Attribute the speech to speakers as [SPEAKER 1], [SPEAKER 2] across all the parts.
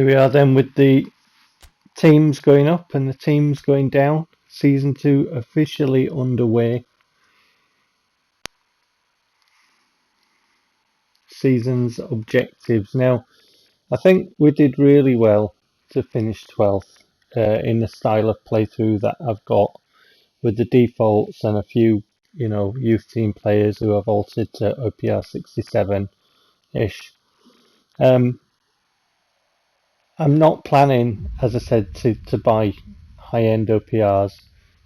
[SPEAKER 1] Here we are then with the teams going up and the teams going down. Season 2 officially underway. Season's objectives. Now, I think we did really well to finish 12th in the style of playthrough that I've got, with the defaults and a few, youth team players who have altered to OPR 67-ish. I'm not planning, as I said, to buy high-end OPRs.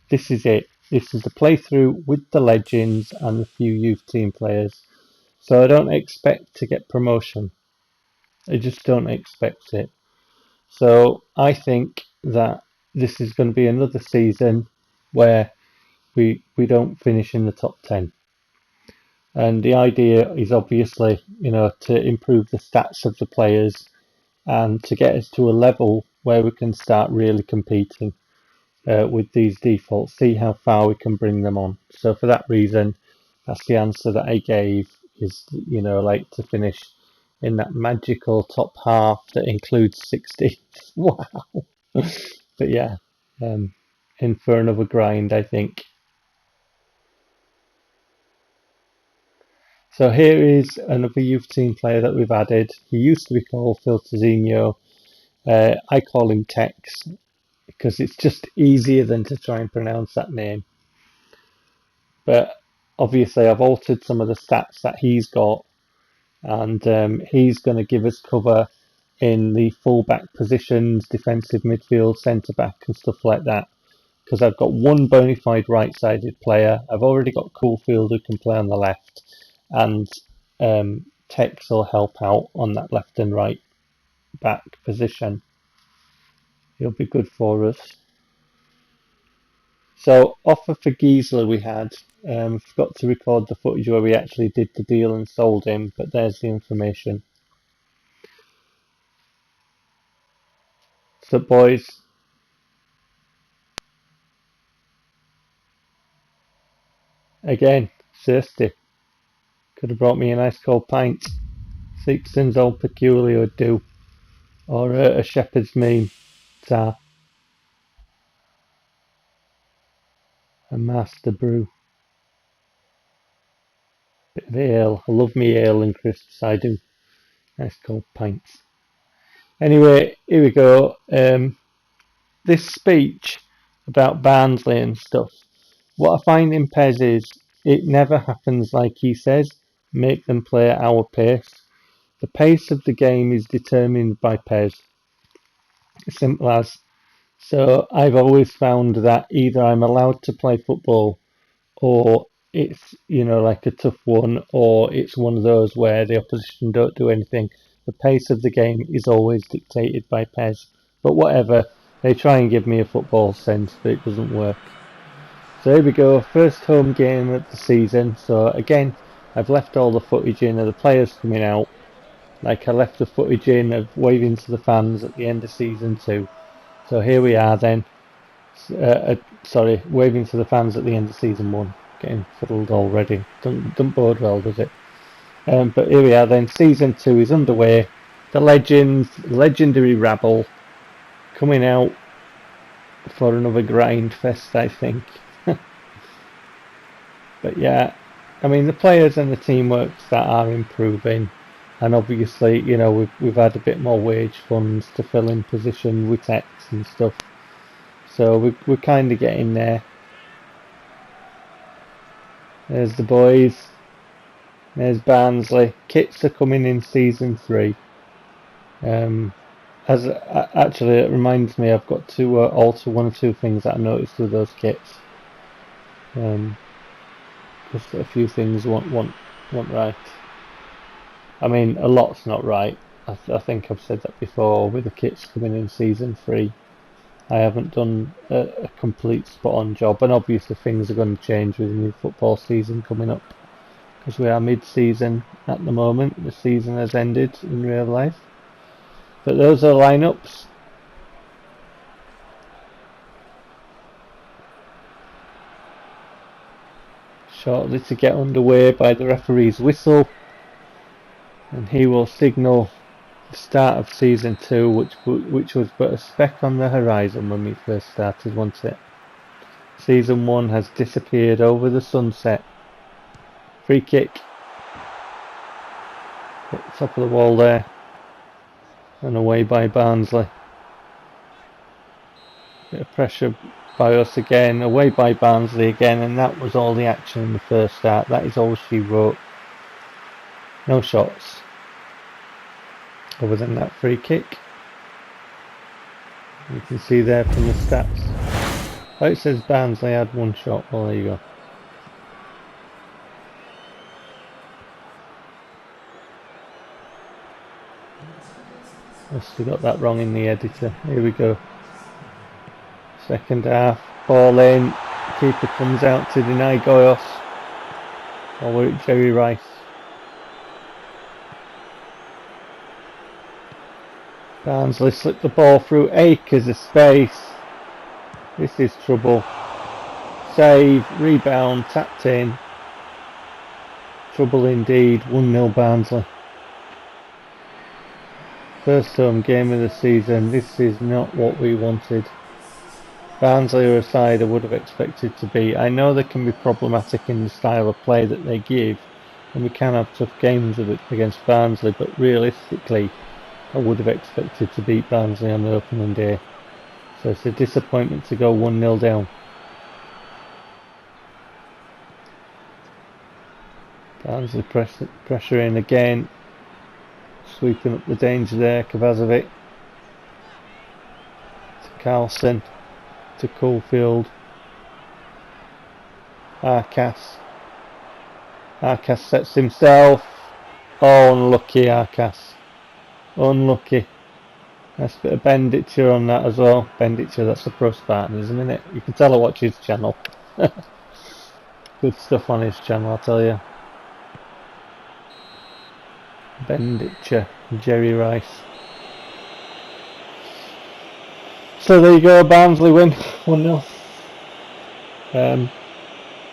[SPEAKER 1] This is it. This is the playthrough with the legends and a few youth team players. So I don't expect to get promotion. I just don't expect it. So I think that this is going to be another season where we don't finish in the top 10. And the idea is obviously, to improve the stats of the players and to get us to a level where we can start really competing with these defaults, see how far we can bring them on. So for that reason, that's the answer that I gave, is, like to finish in that magical top half that includes 60. Wow. But yeah, in for another grind, I think. So here is another youth team player that we've added. He used to be called Filterzinho. I call him Tex because it's just easier than to try and pronounce that name. But obviously I've altered some of the stats that he's got, and he's going to give us cover in the full-back positions, defensive midfield, centre-back and stuff like that, because I've got one bona fide right-sided player. I've already got Coolfield who can play on the left, and Tex will help out on that left and right back position. He'll be good for us. So offer for Giesler we had. Forgot to record the footage where we actually did the deal and sold him, but there's the information. So boys, again, thirsty. Could have brought me a nice cold pint. Sixton's Old Peculiar would do, or a Shepherd's Mean tar. A Master Brew. Bit of ale. I love me ale and crisps, I do. Nice cold pints. Anyway, here we go. This speech about Barnsley and stuff, what I find in PES is it never happens like he says, make them play at our pace. The pace of the game is determined by PES. Simple as. So I've always found that either I'm allowed to play football, or it's, like a tough one, or it's one of those where the opposition don't do anything. The pace of the game is always dictated by PES. But whatever, they try and give me a football sense, but it doesn't work. So here we go, first home game of the season. So again, I've left all the footage in of the players coming out. Like I left the footage in of waving to the fans at the end of season 2. So here we are then. Waving to the fans at the end of season 1. Getting fiddled already. Don't bode well, does it? But here we are then. Season 2 is underway. The legendary rabble coming out for another grind fest, I think. But yeah, I mean, the players and the teamworks that are improving, and obviously, we've had a bit more wage funds to fill in position with Tex and stuff, so we're kind of getting there. There's the boys. There's Barnsley. Kits are coming in season 3. Actually, it reminds me, I've got to alter one or two things that I noticed with those kits. Just a few things want right. I mean, a lot's not right. I think I've said that before with the kits coming in season 3. I haven't done a complete spot-on job, and obviously things are going to change with the new football season coming up, because we are mid-season at the moment. The season has ended in real life. But those are lineups. Shortly to get underway by the referee's whistle, and he will signal start of season 2, which was but a speck on the horizon when we first started, wasn't it? Season 1 has disappeared over the sunset. Free kick. At the top of the wall there. And away by Barnsley. Bit of pressure by us again. Away by Barnsley again. And that was all the action in the first start. That is all she wrote. No shots. Other than that free kick. You can see there from the stats. Oh, it says Barnsley had one shot. Well, there you go. Must have got that wrong in the editor. Here we go. Second half. Ball in. Keeper comes out to deny Goyos. Over at Jerry Rice. Barnsley slipped the ball through acres of space. This is trouble. Save, rebound, tapped in. Trouble indeed. 1-0 Barnsley. First home game of the season. This is not what we wanted. Barnsley are a side I would have expected to be. I know they can be problematic in the style of play that they give, and we can have tough games against Barnsley, but realistically I would have expected to beat Barnsley on the opening day. So it's a disappointment to go 1-0 down. Barnsley pressure in again. Sweeping up the danger there. Kovacevic. To Carlson. To Caulfield. Arcas. Arcas sets himself. Oh, unlucky Arcas. Unlucky. Nice bit of Benditure on that as well. Benditure, that's a pro Spartan, isn't it? You can tell I watch his channel. Good stuff on his channel, I'll tell you. Benditure, Jerry Rice. So there you go, Barnsley win 1-0.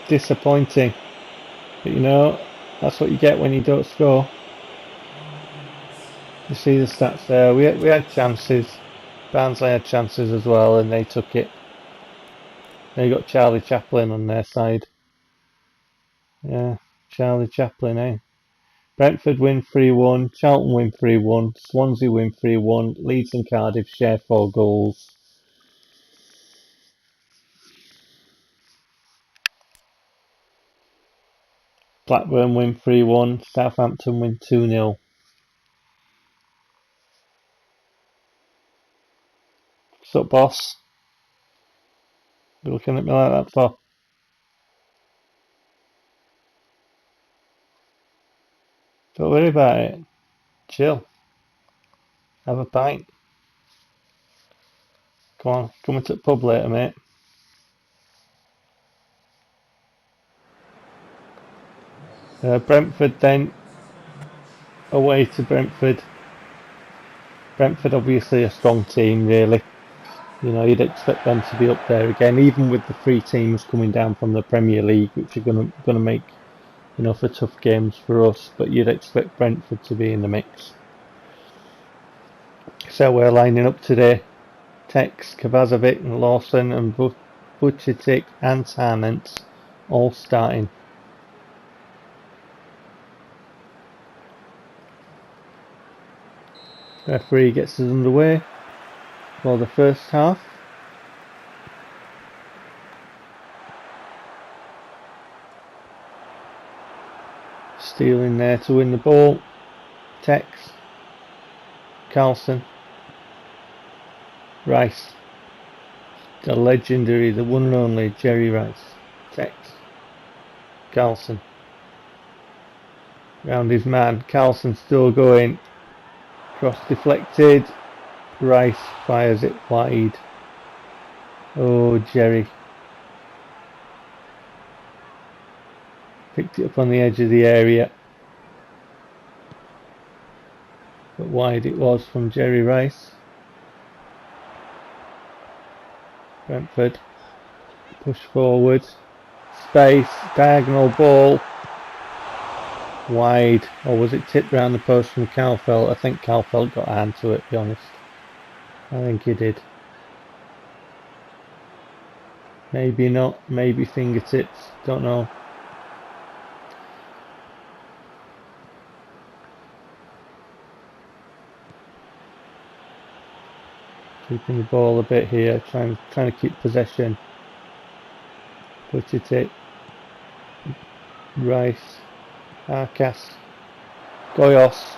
[SPEAKER 1] Disappointing. But you know, that's what you get when you don't score. You see the stats there. We had chances. Barnsley had chances as well, and they took it. They got Charlie Chaplin on their side. Yeah, Charlie Chaplin, eh? Brentford win 3-1. Charlton win 3-1. Swansea win 3-1. Leeds and Cardiff share 4 goals. Blackburn win 3-1. Southampton win 2-0. What's up, boss? You looking at me like that for? Don't worry about it. Chill. Have a pint. Come on, coming to the pub later, mate. Brentford then. Away to Brentford. Brentford obviously a strong team, really. You know, you'd expect them to be up there again, even with the 3 teams coming down from the Premier League, which are going to make, you know, for tough games for us. But you'd expect Brentford to be in the mix. So we're lining up today. Tex, Kovacevic and Lawson and Vucetic and Tarnant all starting. Referee gets us underway for the first half. Stealing there to win the ball. Tex, Carlson, Rice, the legendary, the one and only Jerry Rice. Tex, Carlson, round his man. Carlson still going. Cross deflected. Rice fires it wide. Oh, Jerry. Picked it up on the edge of the area. But wide it was from Jerry Rice. Brentford. Push forward. Space. Diagonal ball. wide, or was it tipped round the post from Calfelt? I think Calfelt got a hand to it, to be honest. I think he did. Maybe not, maybe fingertips, don't know. Keeping the ball a bit here, trying to keep possession. Put it. Rice. Arcas. Goyos.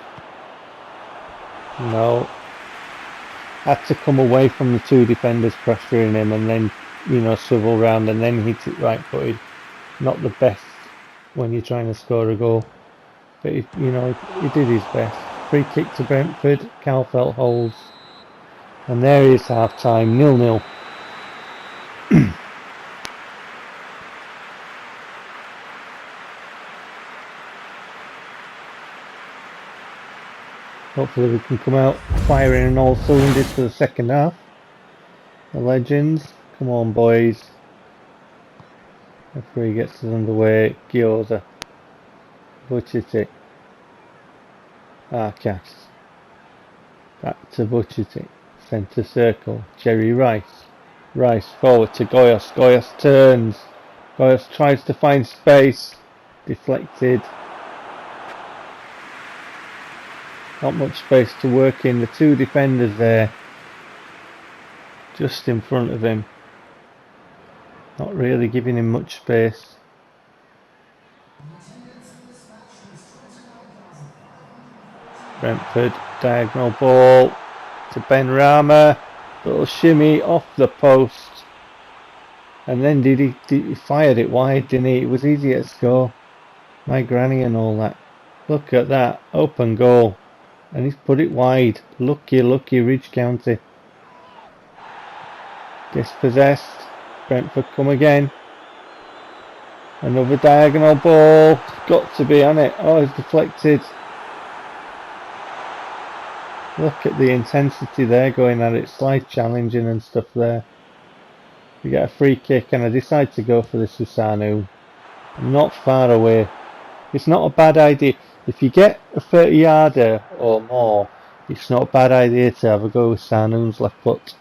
[SPEAKER 1] No. Had to come away from the two defenders pressuring him and then, you know, swivel round and then hit it right footed. Not the best when you're trying to score a goal. But, he did his best. Free kick to Brentford. Calfelt holds. And there is half time, 0-0. Hopefully we can come out firing on all cylinders for the second half. The legends, come on boys. Referee gets us underway. Gyoza. Butchity. Arcas. Back to Butchity. Centre circle. Jerry Rice. Rice forward to Goyos. Goyos turns. Goyos tries to find space. Deflected. Not much space to work in. The two defenders there. Just in front of him. Not really giving him much space. Brentford, diagonal ball to Ben Rama. Little shimmy off the post. And then he fired it wide, didn't he? It was easy to score. My granny and all that. Look at that. Open goal. And he's put it wide. Lucky Ridge County. Dispossessed. Brentford come again. Another diagonal ball. Got to be on it. Oh, it's deflected. Look at the intensity there going at it. Slide challenging and stuff there. We get a free kick and I decide to go for the Susanu. I'm not far away. It's not a bad idea. If you get a 30 yarder or more, it's not a bad idea to have a go with Sarnoon's left foot.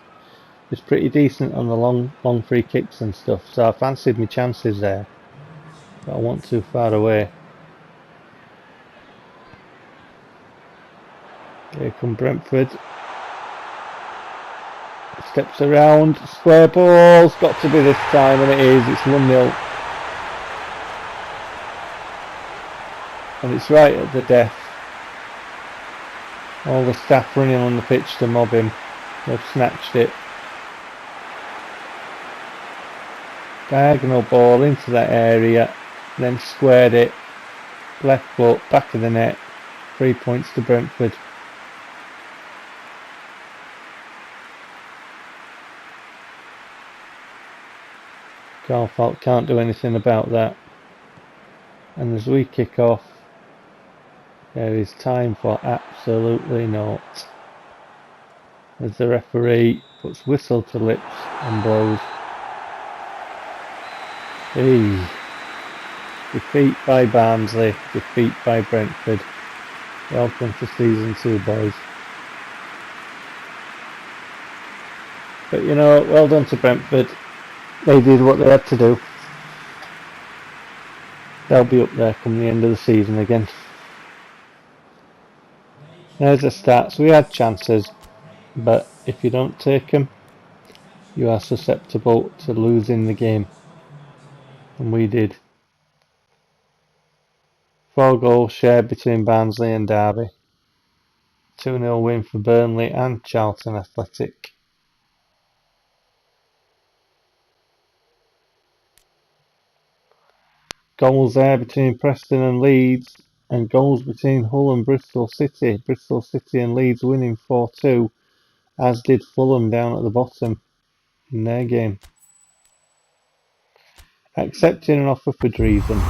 [SPEAKER 1] It's pretty decent on the long free kicks and stuff, so I fancied my chances there. But I want too far away. Here come Brentford. Steps around, square ball's got to be this time, and it is. It's 1-0. And it's right at the death. All the staff running on the pitch to mob him. They've snatched it. Diagonal ball into that area, then squared it. Left foot, back of the net. 3 points to Brentford. Calfelt can't do anything about that. And as we kick off, there is time for absolutely naught. As the referee puts whistle to lips and blows. Hey. Defeat by Barnsley, defeat by Brentford. Welcome to season 2, boys. But you know, well done to Brentford. They did what they had to do. They'll be up there come the end of the season again. There's the stats. We had chances, but if you don't take them, you are susceptible to losing the game. And we did. 4 goals shared between Barnsley and Derby. 2-0 win for Burnley and Charlton Athletic. Goals there between Preston and Leeds, and goals between Hull and Bristol City. Bristol City and Leeds winning 4-2, as did Fulham down at the bottom in their game. Accepting an offer for Dreesen.